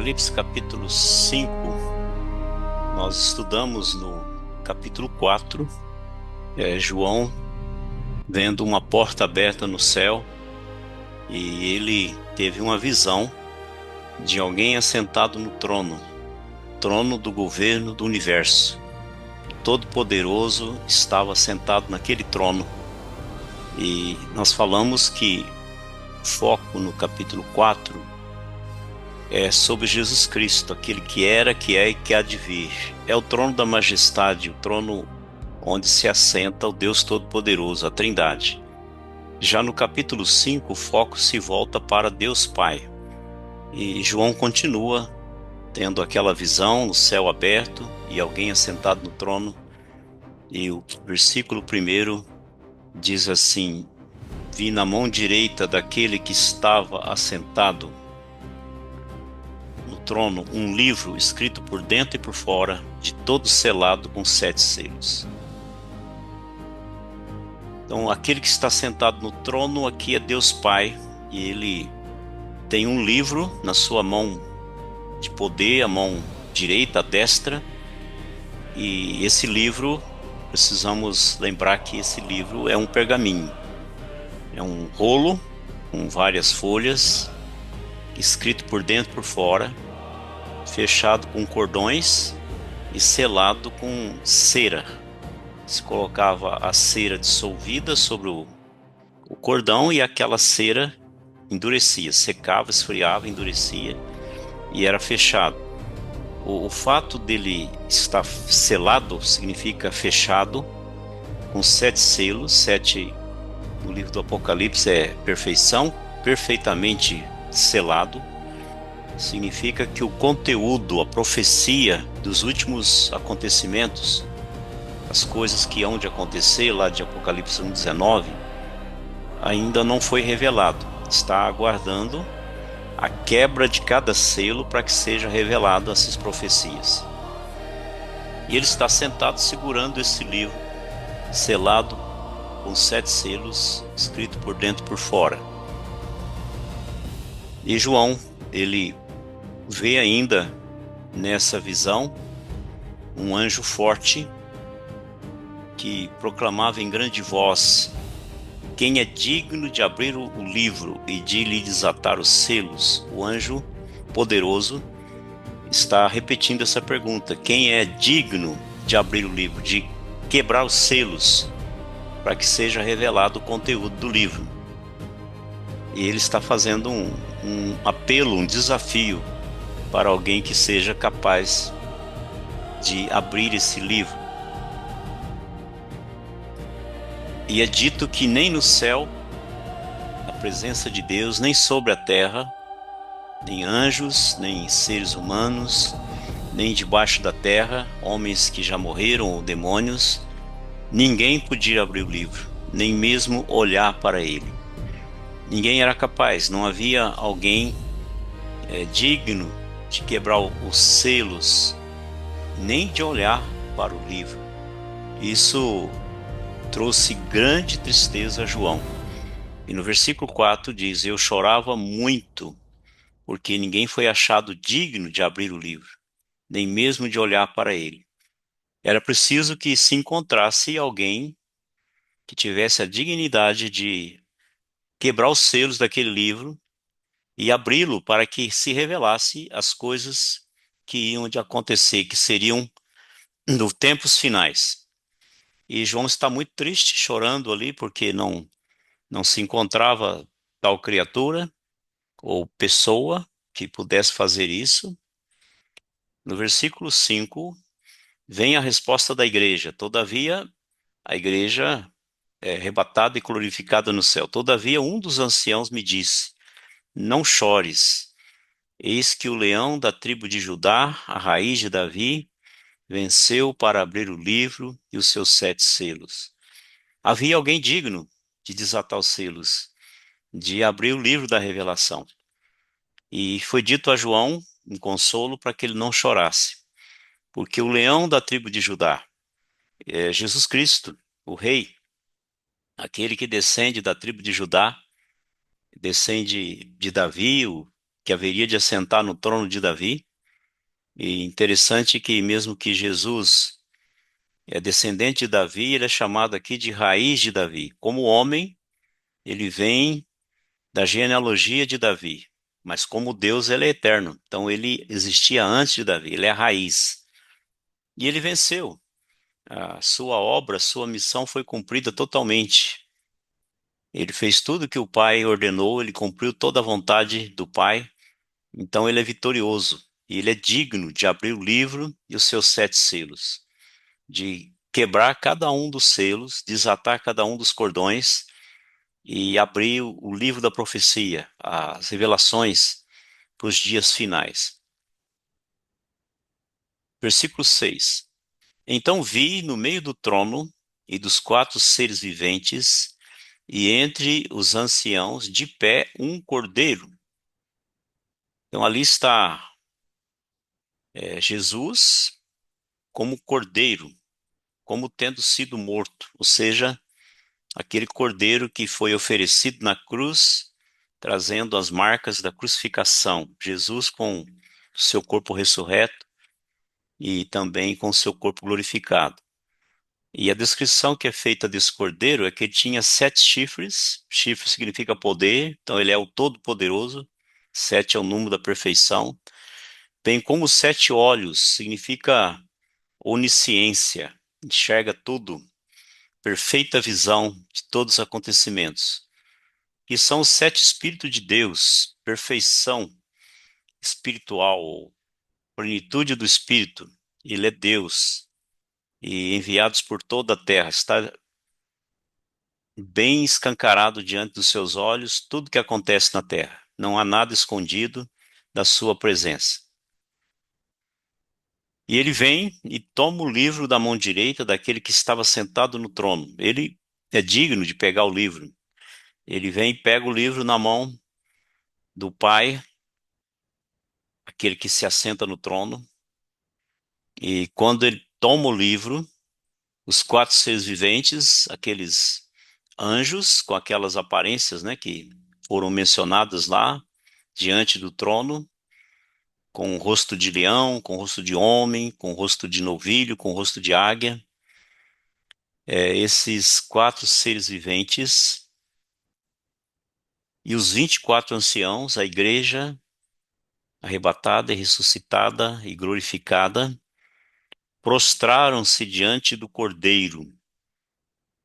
Apocalipse capítulo 5, nós estudamos no capítulo 4, João vendo uma porta aberta no céu e ele teve uma visão de alguém assentado no trono, trono do governo do universo. O Todo-Poderoso estava sentado naquele trono e nós falamos que o foco no capítulo 4 é sobre Jesus Cristo, aquele que era, que é e que há de vir. É o trono da majestade, o trono onde se assenta o Deus Todo-Poderoso, a Trindade. Já no capítulo 5, o foco se volta para Deus Pai. E João continua tendo aquela visão no céu aberto e alguém assentado no trono. E o versículo 1 diz assim: Vi na mão direita daquele que estava assentado no trono um livro escrito por dentro e por fora, de todo selado com 7 selos. Então, aquele que está sentado no trono aqui é Deus Pai, e ele tem um livro na sua mão de poder, a mão direita, a destra, e esse livro, precisamos lembrar que esse livro é um pergaminho, é um rolo com várias folhas, escrito por dentro e por fora, fechado com cordões e selado com cera. Se colocava a cera dissolvida sobre o cordão e aquela cera endurecia, secava, esfriava, endurecia e era fechado. O fato dele estar selado significa fechado, com 7 selos. 7 no livro do Apocalipse é perfeição, perfeitamente selado. Significa que o conteúdo, a profecia dos últimos acontecimentos, as coisas que hão de acontecer lá de Apocalipse 1:19, ainda não foi revelado. Está aguardando a quebra de cada selo para que seja revelado essas profecias. E ele está sentado segurando esse livro, selado com 7 selos, escrito por dentro e por fora. E João, ele vê ainda nessa visão um anjo forte que proclamava em grande voz: quem é digno de abrir o livro e de lhe desatar os selos? O anjo poderoso está repetindo essa pergunta: quem é digno de abrir o livro, de quebrar os selos, para que seja revelado o conteúdo do livro? E ele está fazendo um apelo, um desafio para alguém que seja capaz de abrir esse livro. E é dito que nem no céu, a presença de Deus, nem sobre a terra, nem anjos, nem seres humanos, nem debaixo da terra, homens que já morreram ou demônios, ninguém podia abrir o livro, nem mesmo olhar para ele. Ninguém era capaz, não havia alguém digno de quebrar os selos, nem de olhar para o livro. Isso trouxe grande tristeza a João. E no versículo 4 diz: eu chorava muito, porque ninguém foi achado digno de abrir o livro, nem mesmo de olhar para ele. Era preciso que se encontrasse alguém que tivesse a dignidade de quebrar os selos daquele livro e abri-lo para que se revelasse as coisas que iam de acontecer, que seriam nos tempos finais. E João está muito triste, chorando ali, porque não se encontrava tal criatura ou pessoa que pudesse fazer isso. No versículo 5, vem a resposta da igreja: todavia, a igreja é arrebatada e glorificada no céu. Todavia, um dos anciãos me disse: não chores, eis que o leão da tribo de Judá, a raiz de Davi, venceu para abrir o livro e os seus 7 selos. Havia alguém digno de desatar os selos, de abrir o livro da revelação. E foi dito a João um consolo para que ele não chorasse, porque o leão da tribo de Judá é Jesus Cristo, o rei, aquele que descende da tribo de Judá, descende de Davi, que haveria de assentar no trono de Davi. E interessante que mesmo que Jesus é descendente de Davi, ele é chamado aqui de raiz de Davi. Como homem, ele vem da genealogia de Davi, mas como Deus ele é eterno. Então ele existia antes de Davi, ele é a raiz. E ele venceu. A sua obra, a sua missão foi cumprida totalmente. Ele fez tudo que o Pai ordenou, ele cumpriu toda a vontade do Pai, então ele é vitorioso. E ele é digno de abrir o livro e os seus 7 selos, de quebrar cada um dos selos, desatar cada um dos cordões e abrir o livro da profecia, as revelações para os dias finais. Versículo 6. Então vi no meio do trono e dos 4 seres viventes, e entre os anciãos, de pé, um cordeiro. Então ali está Jesus como cordeiro, como tendo sido morto, ou seja, aquele cordeiro que foi oferecido na cruz, trazendo as marcas da crucificação. Jesus com seu corpo ressurreto e também com seu corpo glorificado. E a descrição que é feita desse cordeiro é que ele tinha 7 chifres. Chifre significa poder, então ele é o Todo-Poderoso. 7 é o número da perfeição. Bem como 7 olhos, significa onisciência, enxerga tudo, perfeita visão de todos os acontecimentos. E são os 7 Espíritos de Deus, perfeição espiritual, plenitude do Espírito. Ele é Deus e enviados por toda a terra. Está bem escancarado diante dos seus olhos tudo que acontece na terra. Não há nada escondido da sua presença. E ele vem e toma o livro da mão direita daquele que estava sentado no trono. Ele é digno de pegar o livro. Ele vem e pega o livro na mão do Pai, aquele que se assenta no trono. E quando ele toma o livro, os 4 seres viventes, aqueles anjos com aquelas aparências, né, que foram mencionadas lá, diante do trono, com o rosto de leão, com o rosto de homem, com o rosto de novilho, com o rosto de águia. Esses 4 seres viventes e os 24 anciãos, a igreja arrebatada e ressuscitada e glorificada, prostraram-se diante do Cordeiro,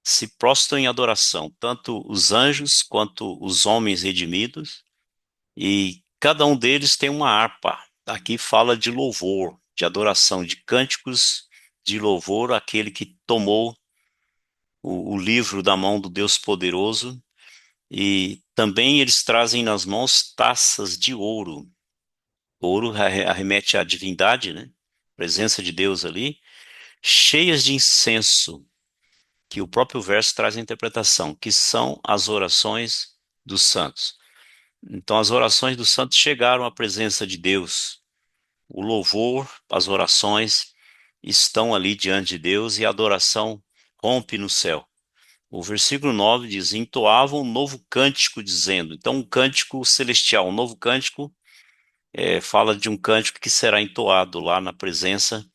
se prostram em adoração, tanto os anjos quanto os homens redimidos, e cada um deles tem uma harpa. Aqui fala de louvor, de adoração, de cânticos de louvor àquele que tomou o livro da mão do Deus poderoso, e também eles trazem nas mãos taças de ouro. Ouro arremete à divindade, né? Presença de Deus ali, cheias de incenso, que o próprio verso traz a interpretação, que são as orações dos santos. Então as orações dos santos chegaram à presença de Deus. O louvor, as orações estão ali diante de Deus e a adoração rompe no céu. O versículo 9 diz: entoavam um novo cântico, dizendo. Então, um cântico celestial, um novo cântico, fala de um cântico que será entoado lá na presença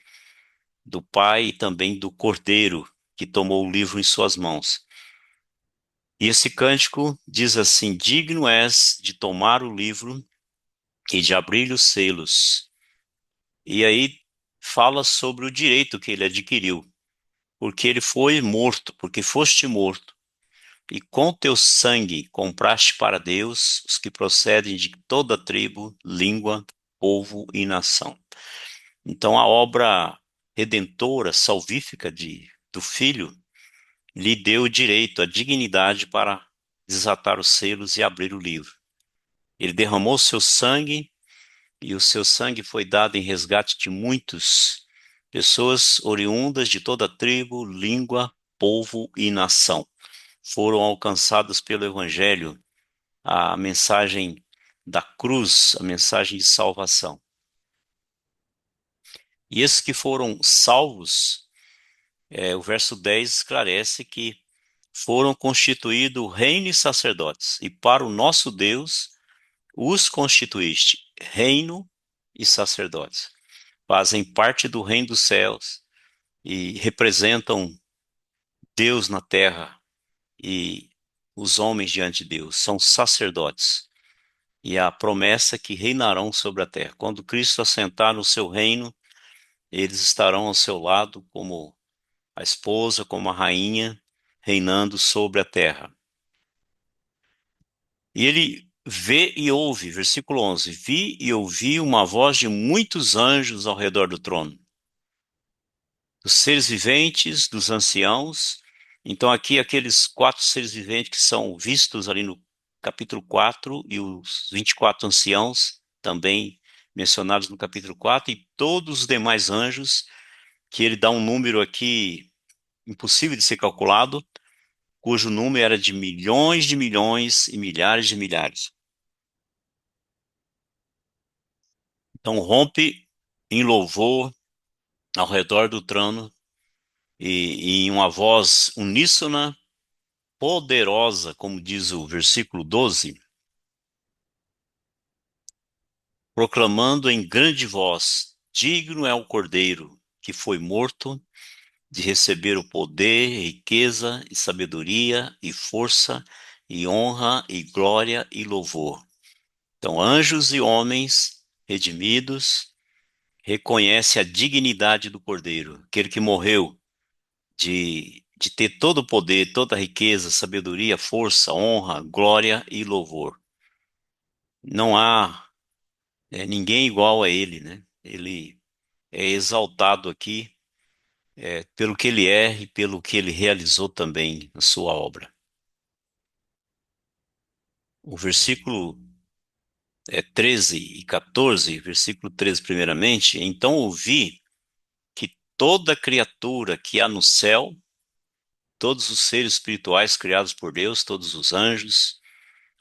do Pai e também do Cordeiro, que tomou o livro em suas mãos. E esse cântico diz assim: digno és de tomar o livro e de abrir os selos. E aí fala sobre o direito que ele adquiriu, porque ele foi morto, porque foste morto. E com teu sangue compraste para Deus os que procedem de toda tribo, língua, povo e nação. Então a obra redentora, salvífica do Filho, lhe deu o direito, a dignidade para desatar os selos e abrir o livro. Ele derramou seu sangue, e o seu sangue foi dado em resgate de muitas pessoas oriundas de toda tribo, língua, povo e nação. Foram alcançadas pelo Evangelho, a mensagem da cruz, a mensagem de salvação. E esses que foram salvos, o verso 10 esclarece que foram constituídos reino e sacerdotes, e para o nosso Deus os constituíste, reino e sacerdotes. Fazem parte do reino dos céus e representam Deus na terra e os homens diante de Deus. São sacerdotes. E a promessa é que reinarão sobre a terra. Quando Cristo assentar no seu reino, eles estarão ao seu lado como a esposa, como a rainha, reinando sobre a terra. E ele vê e ouve, versículo 11: Vi e ouvi uma voz de muitos anjos ao redor do trono, dos seres viventes, dos anciãos. Então, aqui, aqueles quatro seres viventes que são vistos ali no capítulo 4 e os 24 anciãos, também mencionados no capítulo 4, e todos os demais anjos, que ele dá um número aqui impossível de ser calculado, cujo número era de milhões e milhares de milhares. Então rompe em louvor ao redor do trono e em uma voz uníssona, poderosa, como diz o versículo 12, proclamando em grande voz: Digno é o Cordeiro que foi morto de receber o poder, riqueza e sabedoria e força e honra e glória e louvor. Então, anjos e homens redimidos reconhecem a dignidade do Cordeiro, aquele que morreu de ter todo o poder, toda a riqueza, sabedoria, força, honra, glória e louvor. Não há ninguém igual a ele, né? Ele é exaltado aqui pelo que ele é e pelo que ele realizou também na sua obra. O versículo 13 e 14, versículo 13 primeiramente: Então ouvi que toda criatura que há no céu, todos os seres espirituais criados por Deus, todos os anjos,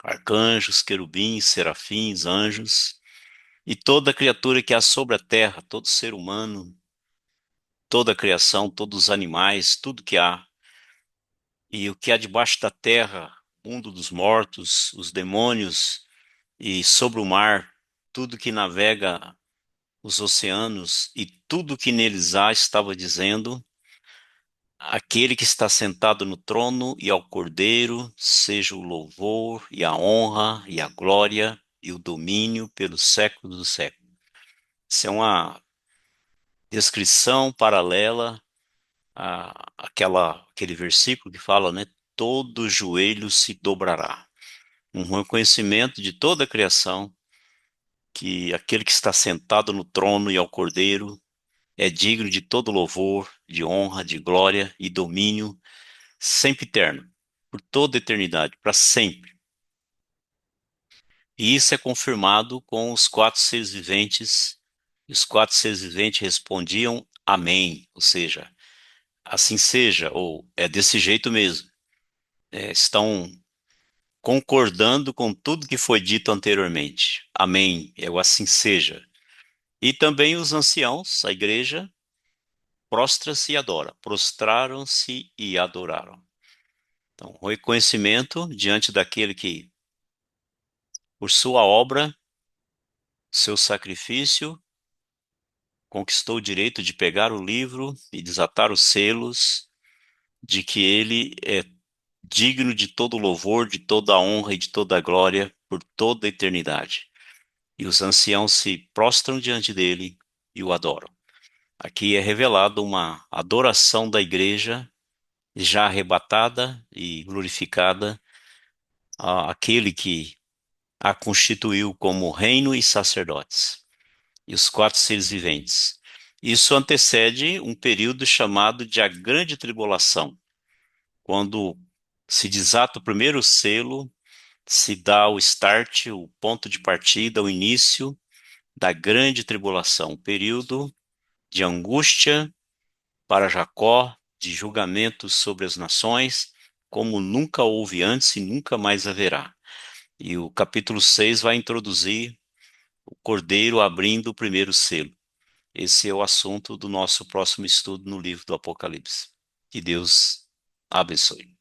arcanjos, querubins, serafins, anjos, e toda criatura que há sobre a terra, todo ser humano, toda a criação, todos os animais, tudo que há, e o que há debaixo da terra, mundo dos mortos, os demônios, e sobre o mar, tudo que navega os oceanos, e tudo que neles há, estava dizendo: Aquele que está sentado no trono e ao Cordeiro, seja o louvor e a honra e a glória e o domínio pelos séculos dos séculos. Isso é uma descrição paralela aquele versículo que fala, né? Todo joelho se dobrará. Um reconhecimento de toda a criação que aquele que está sentado no trono e ao Cordeiro é digno de todo louvor, de honra, de glória e domínio sempre eterno, por toda a eternidade, para sempre. E isso é confirmado com os quatro seres viventes, e os quatro seres viventes respondiam amém, ou seja, assim seja, ou é desse jeito mesmo. Estão concordando com tudo que foi dito anteriormente. Amém, é o assim seja. E também os anciãos, a igreja, prostra-se e adora, prostraram-se e adoraram. Então, reconhecimento diante daquele que, por sua obra, seu sacrifício, conquistou o direito de pegar o livro e desatar os selos, de que ele é digno de todo louvor, de toda honra e de toda glória por toda a eternidade. E os anciãos se prostram diante dele e o adoram. Aqui é revelado uma adoração da igreja já arrebatada e glorificada àquele que a constituiu como reino e sacerdotes, e os quatro seres viventes. Isso antecede um período chamado de a Grande Tribulação, quando se desata o primeiro selo, se dá o start, o ponto de partida, o início da Grande Tribulação, um período de angústia para Jacó, de julgamento sobre as nações, como nunca houve antes e nunca mais haverá. E o capítulo 6 vai introduzir o Cordeiro abrindo o primeiro selo. Esse é o assunto do nosso próximo estudo no livro do Apocalipse. Que Deus abençoe.